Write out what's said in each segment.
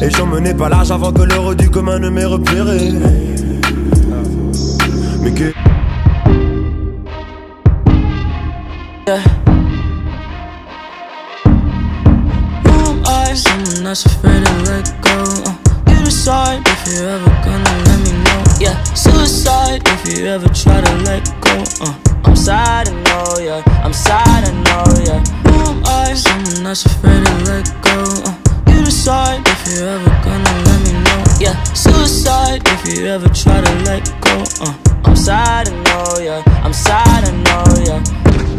Et j'emmenais pas large avant que l'heure du commun ne m'ait repéré. Mais que... Someone that's afraid to let go. You decide if you're ever gonna let me know. Yeah, suicide if you ever try to let go. I'm sad, I know, yeah. I'm sad, I know, yeah. Who am I? Someone that's afraid to let go. You decide if you're ever gonna let me know. Yeah, suicide if you ever try to let go. I'm sad, I know, yeah. I'm sad, I know, yeah.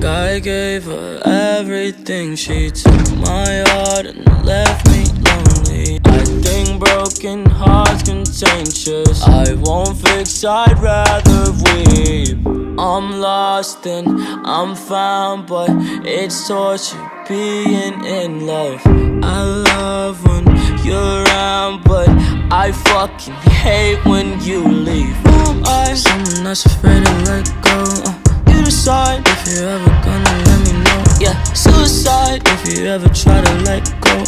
I gave her everything. She took my heart and left me lonely. I think broken hearts contagious. I won't fix, I'd rather weep. I'm lost and I'm found, but it's torture being in love. I love when you're around, but I fucking hate when you leave. Who am I? Someone that's afraid to let go. You decide if you're ever gonna let me know. Yeah, suicide if you ever try to let go.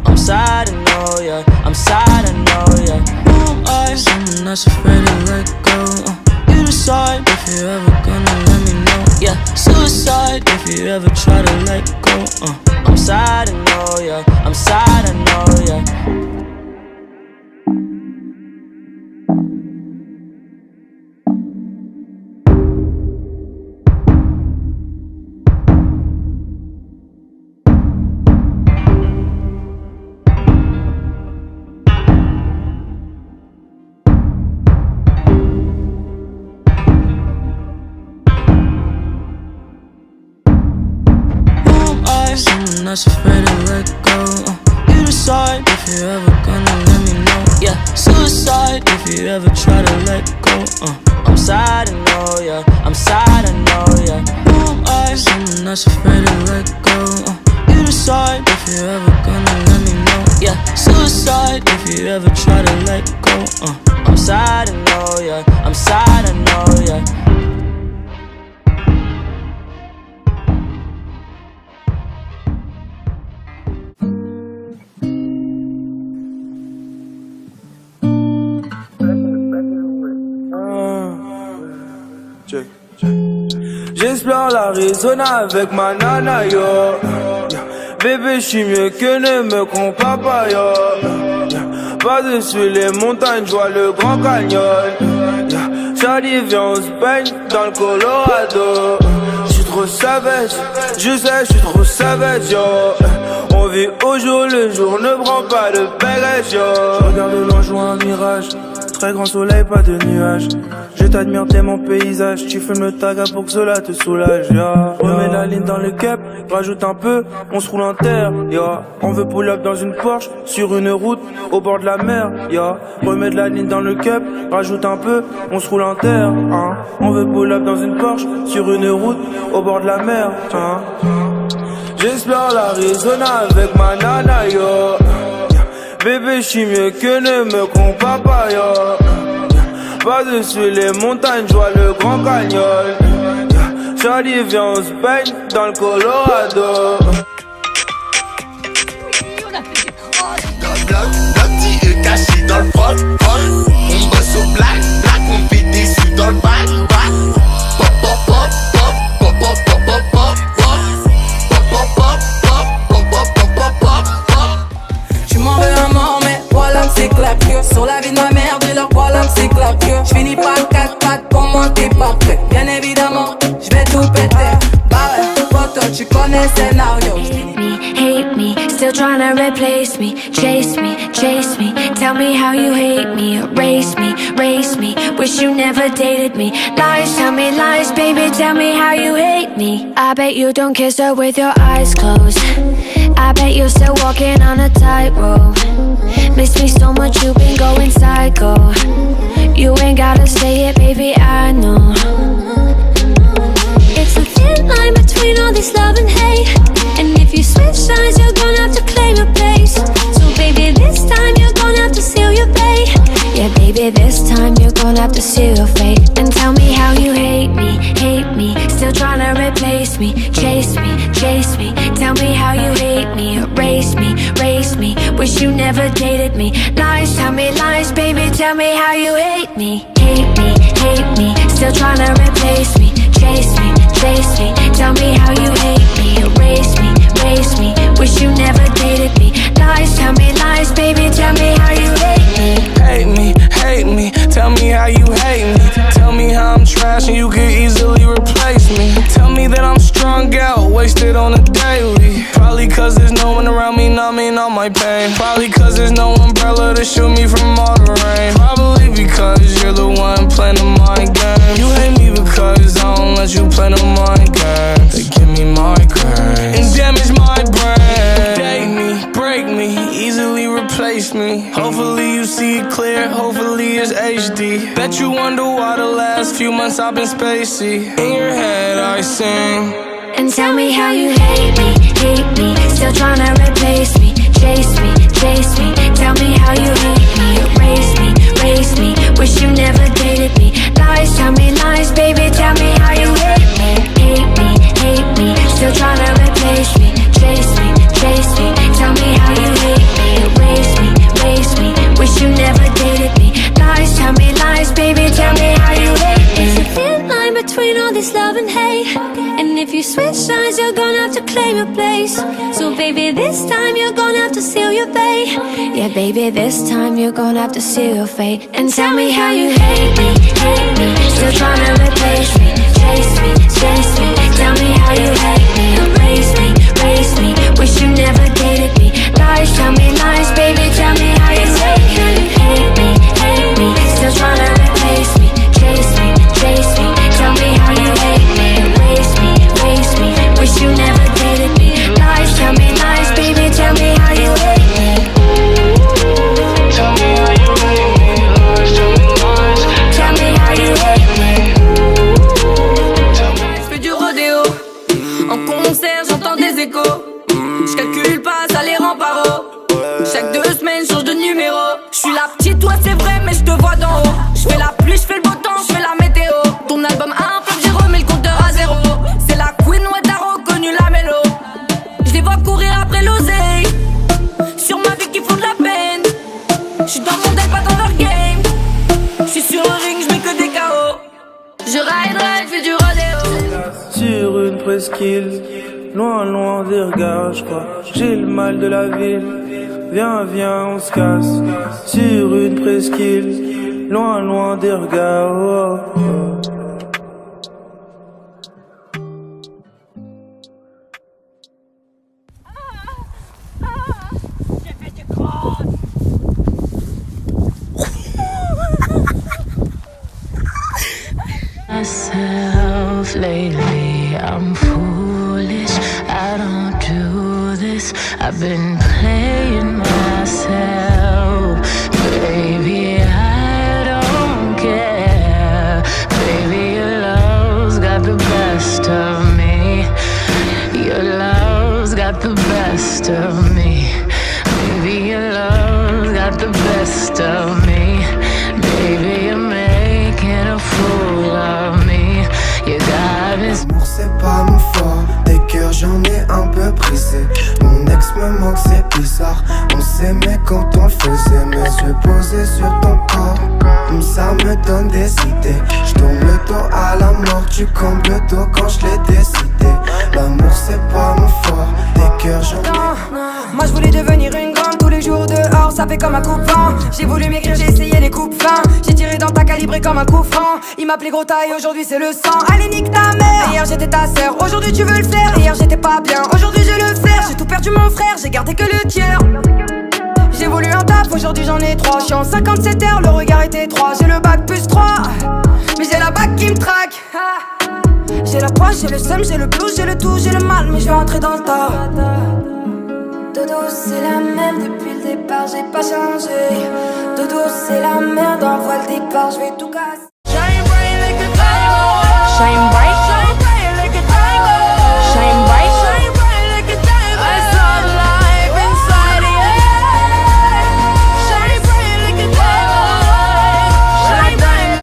I'm sad, I know, yeah. I'm sad, I know, yeah. Who am I? Someone that's afraid to let go. You decide if you're ever gonna let me know. Yeah, suicide if you ever try to let go. I'm sad, I know, yeah. I'm sad, I know, yeah. That's afraid to let go. You decide if you're ever gonna let me know. Yeah, suicide if you ever try to let go. I'm sad, I know, yeah. I'm sad, I know, yeah. Who am I? Someone that's afraid to let go. You decide if you're ever gonna let me know. Yeah, suicide if you ever try to let go. I'm sad, I know, yeah. I'm sad, I know, yeah. J'explore l'Arizona avec ma nana, yo. Bébé, j'suis mieux que ne me compare pas, yo. Par-dessus les montagnes, j'vois le Grand Canyon. Charlie, viens, on se baigne dans le Colorado. J'suis trop savage, je sais, j'suis trop savage, yo. On vit au jour le jour, ne prends pas de bagage, yo. J'regarde au loin, joue un mirage. Très grand soleil, pas de nuages. Je t'admire, t'es mon paysage. Tu fumes le taga pour que cela te soulage, yeah. Remets la ligne dans le cap, rajoute un peu, on se roule en terre, yeah. On veut pull up dans une Porsche, sur une route, au bord de la mer, yeah. Remets de la ligne dans le cap, rajoute un peu, on se roule en terre, hein. On veut pull up dans une Porsche, sur une route, au bord de la mer, hein. J'explore l'Arizona avec ma nana, yo. Bébé, j'suis mieux que ne me compare pas, yo. Par-dessus les montagnes, j'vois le Grand Canyon. Charlie, viens, on se baigne dans le Colorado. Blotti est caché dans le front. On bosse au black, on fait des sous dans le bac. Pop, pop, pop, pop, pop, pop, pop, pop, pop. C'est claqueux, sur la vie de ma mère, de leur problème c'est claqueux. J'finis par 4 pattes pour monter pas prêt. Bien évidemment, j'vais tout péter. Bah ouais, photo, tu connais le scénario. Hate me, still trying to replace me. Chase me, tell me how you hate me. Erase me, race me, wish you never dated me. Lies, tell me lies, baby, tell me how you hate me. I bet you don't kiss her with your eyes closed. I bet you're still walking on a tightrope. Miss me so much, you've been going psycho. You ain't gotta say it, baby, I know. It's a thin line between all this love and hate. And if you switch sides, you're gonna have to claim your place. So baby, this time you're gonna have to seal your fate. Yeah, baby, this time you're gonna have to seal your fate. And tell me how you hate me. Still trying to replace me. Chase me, tell me how you hate me. Erase me, race me, Wish you never dated me. Lies, tell me lies, baby, tell me how you hate me. Hate me, hate me, still tryna replace me. Chase me, chase me, tell me how you hate me. Erase me, race me, wish you never dated me. Lies, tell me lies, baby, tell me how you hate me. Hate me, tell me how you hate me. Tell me how I'm trash and you could easily replace me. Tell me that I'm strung out, wasted on a daily. Probably cause there's no one around me numbing all my pain. Probably cause there's no umbrella to shield me from all the rain. Probably because you're the one playing the mind game. You hate me because I don't let you play no mind games. They give me migraine and damage my brain. Date me, break me, easily replace me. Hopefully you see it clear, hopefully it's HD. Bet you wonder why the last few months I've been spacey. In your head I sing. And tell me how you hate me, still tryna replace me. Chase me, chase me, tell me how you hate me. Erase me, race me, wish you never dated me. Lies, tell me lies, baby, tell me how you hate me. Hate me, still tryna replace me. Chase me, tell me how you hate me. Erase me, race me, wish you never dated me. Lies, tell me lies, baby, tell me how you hate me. There's a thin line between all this love and hate, and if you switch sides, you're gonna have to claim your place. So baby, this time you're gonna have to seal your fate. Yeah, baby, this time you're gonna have to seal your fate. And tell me how you hate me, still tryna replace me. Chase me, tell me how you hate me. Erase me, race me, wish you never dated me. Lies, tell me lies, baby, tell me how you hate me, still tryna replace me. Chase me, tell me how you hate me. Erase me, race me, wish you never dated me. Lies, tell me lies, baby, tell me how you hate me. Tell me how you hate me. Lies, tell me lies. Tell me how you hate me. Je fais du rodéo, en concert j'entends des échos. Je calcule pas, ça les rend paro. Chaque 2 semaines change de numéro. Je suis la petite, toi c'est vrai, mais je te vois d'en haut. Je fais la pluie, je fais le beau temps, je fais la météo. Ton album a un flop, j'ai remis le compteur à 0. C'est la queen, ouais t'as reconnu la mélo. Je les vois courir après l'oseille, sur ma vie qui font de la peine. Je suis dans mon deck, pas dans leur game. Je suis sur le ring, je mets que des KO. Je ride, je fais du rodéo. Sur une presqu'île, loin des regards, je crois. J'ai le mal de la ville. Viens, on se casse. Sur une presqu'île, loin des regards. Oh, oh. Myself lately, I'm foolish. I don't do this. I've been playing myself, baby. I don't care, baby. Your love's got the best of me. Your love's got the best of me, baby. Your love's got the best of me, baby. You're making a fool of me. You got this. L'amour c'est pas mon fort, des cœurs j'en ai un peu brisé. Mon ex me manque, c'est bizarre. On s'aimait quand on le faisait, mes yeux posés sur ton corps. Ça me donne des idées. J'tourne le dos à la mort, tu combles le dos quand je l'ai décidé. L'amour c'est pas mon fort, des cœurs j'en ai. Moi je voulais devenir une grande, tous les jours dehors ça fait comme un coupe-vent. J'ai voulu m'écrire, j'ai essayé les coupes fins. J'ai tiré dans ta calibré comme un coup franc. Il m'appelait gros taille, aujourd'hui c'est le sang. Allez nique ta mère. Hier j'étais ta sœur, aujourd'hui tu veux le faire. Hier j'étais pas bien, aujourd'hui je le faire. J'ai tout perdu mon frère, j'ai gardé que le tiers. J'ai voulu un taf, aujourd'hui j'en ai 3. J'suis en 57 heures, le regard est étroit. J'ai le bac plus 3, mais j'ai la bac qui me traque. J'ai la poche, j'ai le seum, j'ai le blues, j'ai le tout, j'ai le mal, mais je vais rentrer dans le tas. Dodo c'est la même depuis le départ, j'ai pas changé. Dodo c'est la merde, envoie le départ, je vais tout casser. Shine bright like a diamond. Shine